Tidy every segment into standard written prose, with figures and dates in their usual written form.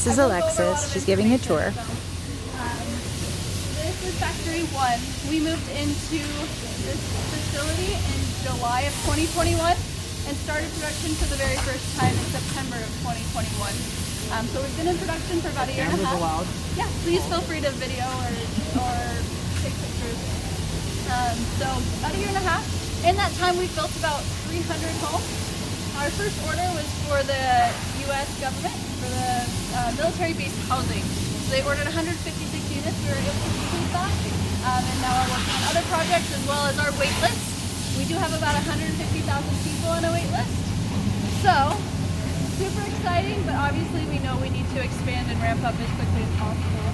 This is Alexis. She's giving a tour. This is Factory 1. We moved into this facility in July of 2021 and started production for the very first time in September of 2021. So we've been in production for about a year and a half. Allowed? Yeah, please feel free to video or take pictures. So about a year and a half. In that time, we've built about 300 homes. Our first order was for the U.S. government, for the military-based housing. So they ordered 156 units. We were able to complete that. And now we're working on other projects as well as our wait list. We do have about 150,000 people on a wait list. So, super exciting, but obviously we know we need to expand and ramp up as quickly as possible.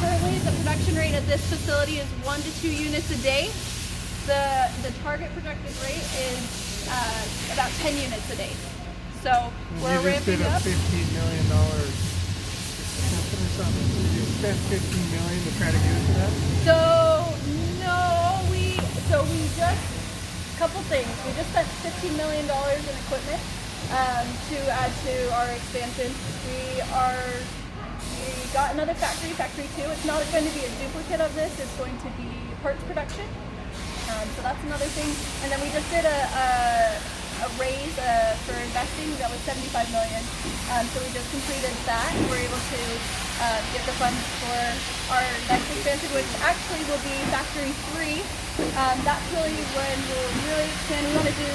Currently, the production rate at this facility is 1 to 2 units a day. The target projected rate is about 10 units a day. So we're ramping up. You just did a $15 million or something. You spent $15 million to try to get into that? So we just, a couple things. We just spent $15 million in equipment to add to our expansion. We got another factory, Factory 2. It's not going to be a duplicate of this. It's going to be parts production. So that's another thing. And then we just did a raise for investing that was $75 million. So we just completed that. We're able to get the funds for our next expansion, which actually will be Factory 3. That's really when we'll really expand. We want to do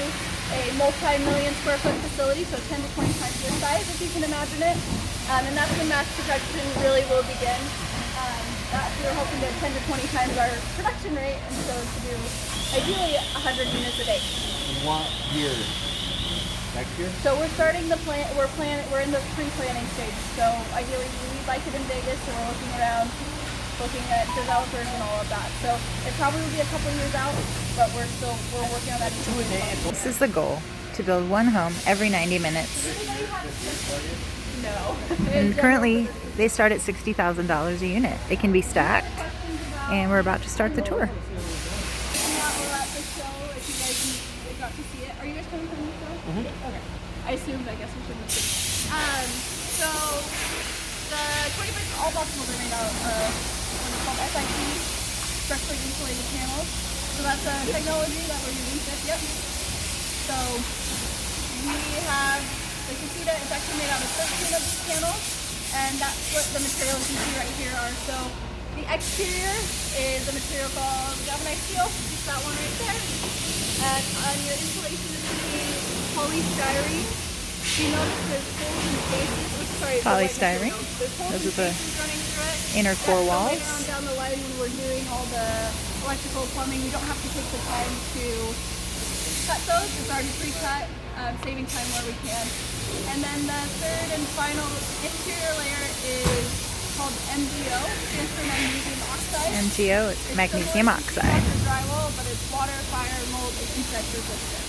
a multi-million square foot facility, so 10 to 20 times this size, if you can imagine it. And that's when mass production really will begin. We're hoping to 10 to 20 times our production rate, and so to do ideally 100 units a day. What year? Next year? So we're starting the plan. We're in the pre-planning stage. So ideally, we'd like it in Vegas. So we're looking around, looking at developers and all of that. So it probably will be a couple years out, but we're working on that. This is the goal, to build one home every 90 minutes. No. And currently, they start at $60,000 a unit. It can be stacked, and we're about to start the tour. We're at the show. If you guys got to see it, are you guys coming from the show? Mm-hmm. Okay. I assumed. I guess we shouldn't assume. So the 21st all Boxabl are made out of what's called SIP, structurally insulated panels. So that's a technology that we're using. Yep. So we have the casita. It's actually made out of 13 of these panels, and that's what the materials you see right here are. So the exterior is a material called galvanized steel. It's that one right there. And on your insulation is going to be polystyrene. You notice there's holes in the faces. Polystyrene. Those are the inner four walls. Later on down the line, when we're doing all the electrical plumbing, we don't have to take the time to cut those. It's already pre-cut, saving time where we can. And then the third and final interior layer is called MgO, stands for magnesium oxide. MgO, it's magnesium oxide. It's drywall, but it's water, fire, mold, and insect resistant.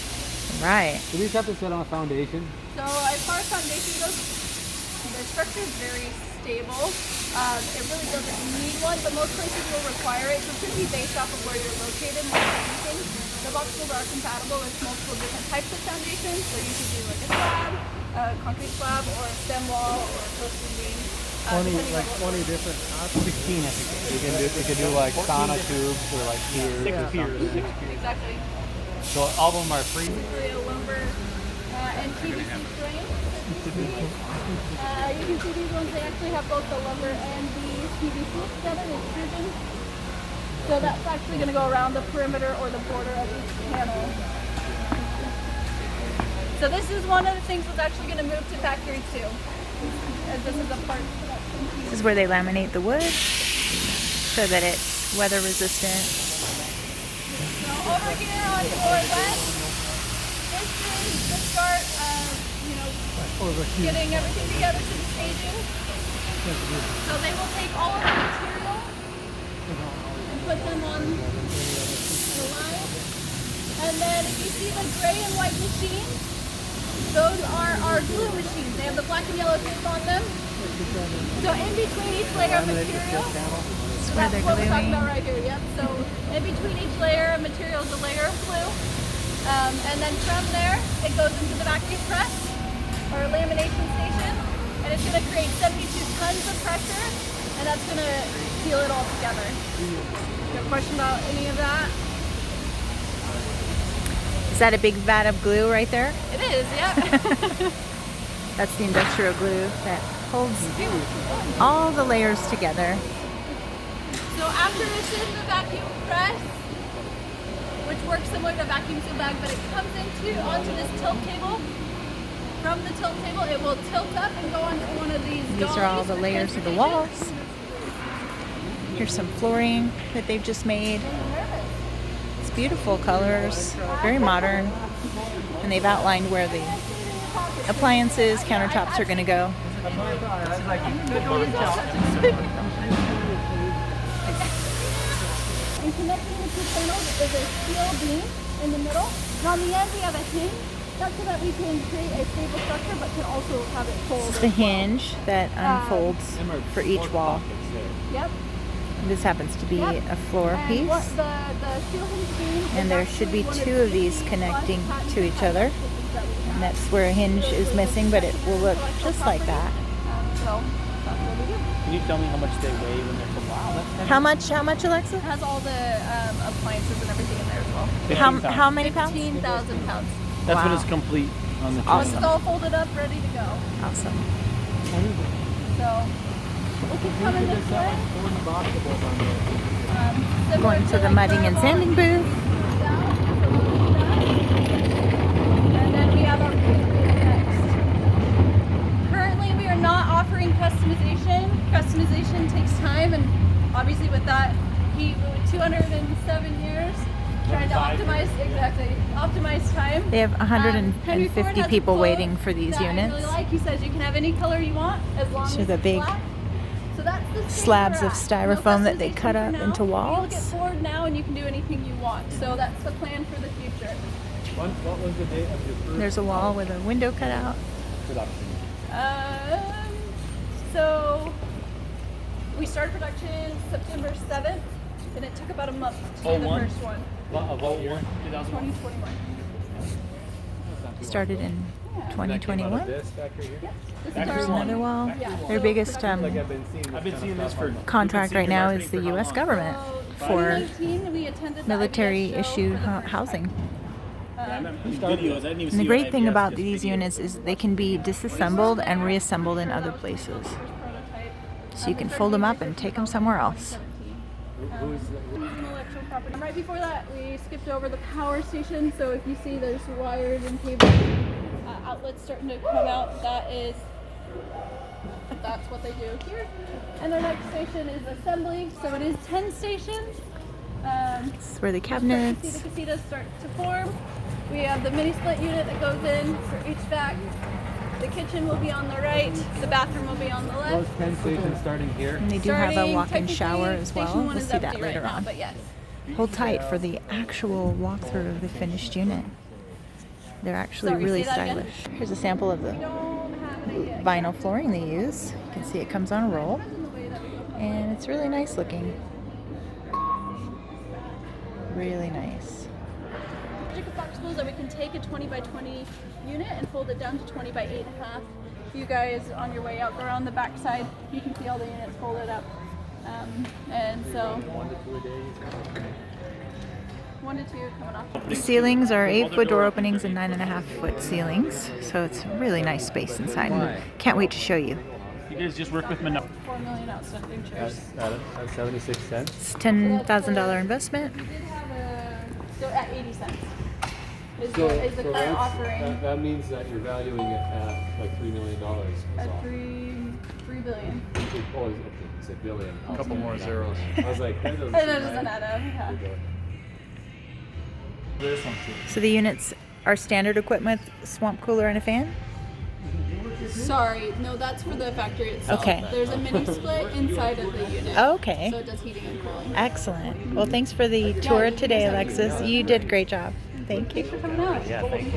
Right. Do these have to sit on a foundation? So as far as foundation goes, the structure is very stable. It really doesn't need one, but most places will require it. So it could be based off of where you're located more than anything. The Boxabl are compatible with multiple different types of foundations. So you could do like a slab, a concrete slab, or a stem wall, or a coastal beam. 20 different options. 16, I think. You can do like sauna tubes or like piers. 6 piers. Exactly. So all of them are free. Lumber and PVC frame. You can see these ones, they actually have both the lumber and the PVC together, the extrusion. So that's actually going to go around the perimeter or the border of each panel. So this is one of the things that's actually going to move to Factory 2. As this is a part production piece. This is where they laminate the wood so that it's weather resistant. So over here on floor west, this is the start of, getting everything together to the staging. So they will take all of the material and put them on the line. And then if you see the gray and white machines, those are our glue machines. They have the black and yellow tape on them. So in between each layer of material, that's what we're talking about right here. Yep. So in between each layer of material is a layer of glue. And then from there, it goes into the vacuum press or lamination station. and it's going to create 72 tons of pressure, and that's going to seal it all together. You have a question about any of that? Is that a big vat of glue right there? It is, yep. That's the industrial glue that holds all the layers together. So after it's in the vacuum press, which works similar to a vacuum seal bag, but it comes onto this tilt table. From the tilt table, it will tilt up and go onto one of these These are all the dollies for layers of the transportation. walls. Here's some flooring that they've just made. It's beautiful colors, very modern, and they've outlined where the appliances, countertops are going to go. And connecting the two panels is a steel beam in the middle. And on the end we have a hinge. That's so that we can create a stable structure, but can also have it fold. It's the hinge that unfolds for each wall. Yep. This happens to be a floor And piece. what the steel hinge beam is And there should be actually one two of these connecting to each other. And that's where a hinge is missing, but it will look just like that. So that's what we do. Can you tell me how much they weigh when they're from? Wow, that's heavy. How much, Alexa? It has all the appliances and everything in there as well. How many pounds? 15,000 pounds. That's Wow. when it's complete on the Once tree. it's all folded up, ready to go. Awesome. So we can come in this way. Going to the mudding and sanding booth. And then we have our next. Currently, we are not offering customization. Customization takes time, and obviously, with that heat, 207 years. Trying to optimize time. They have Henry Ford 150 has a people quote waiting for these that I units. really like. He says you can have any color you want as long So as the it's big black. So that's the stage slabs we're of at. styrofoam that they customization cut for up now. into You look walls. at Ford now and you can do anything you want. So that's the plan for the future. What was the date of your first There's a wall with a window cut out. production? So we started production September 7th, and it took about a month to do the 01? first one. Of what year? 2001. 2021. Started in 2021. This factory here? Yep. This is Factory our There's one. another wall. Yeah. Their biggest I've been seeing this for contract right now is the U.S. government So, for 2019, we attended the military IBS show issued for the first housing. time. I remember these videos. I didn't even And see the it great on thing IBS, about just these videos. units is they can be disassembled and reassembled in other places. So you can fold them up and take them somewhere else. And right before that, we skipped over the power station. So if you see there's wires and cables, outlets starting to come out, that's what they do here. And their next station is assembly. So it is 10 stations. This is where the See cabinets. the casitas start to form. We have the mini split unit that goes in for HVAC. The kitchen will be on the right. The bathroom will be on the Those left. 10 stations starting here. And they do have a Starting walk-in technically, shower as well. station one We'll is see that empty later right now, on. but yes. Hold tight for the actual walkthrough of the finished unit. They're actually Sorry, really say that again? stylish. Here's a sample of the Don't have it yet. vinyl flooring they use. You can see it comes on a roll, and it's really nice looking. Really nice. Magic of Boxabl is that we can take a 20 by 20 unit and fold it down to 20 by 8.5. You guys on your way out there on the back side, you can see all the units folded up. And so 1 to 2 coming off. The ceilings are 8-foot door openings and 9.5-foot ceilings, so it's a really nice space inside. And can't wait to show you. You guys just work with Manila. 4 million outstanding chairs. That's 76 cents. It's a $10,000 investment. We did have so at 80 cents is the current offering. That means that you're valuing it at like $3 million. At 3 billion. Oh, it's a billion. A couple more zeros. I was like, that doesn't That seem doesn't right. add up. Yeah. This one too. So the units are standard equipment, swamp cooler and a fan? Sorry, no, that's for the factory itself. Okay. There's a mini split inside of the unit. Okay. So it does heating and cooling. Excellent. Well, thanks for the tour today, Alexis. You did a great job. Thank you. Thanks for coming out. Yeah, thank you.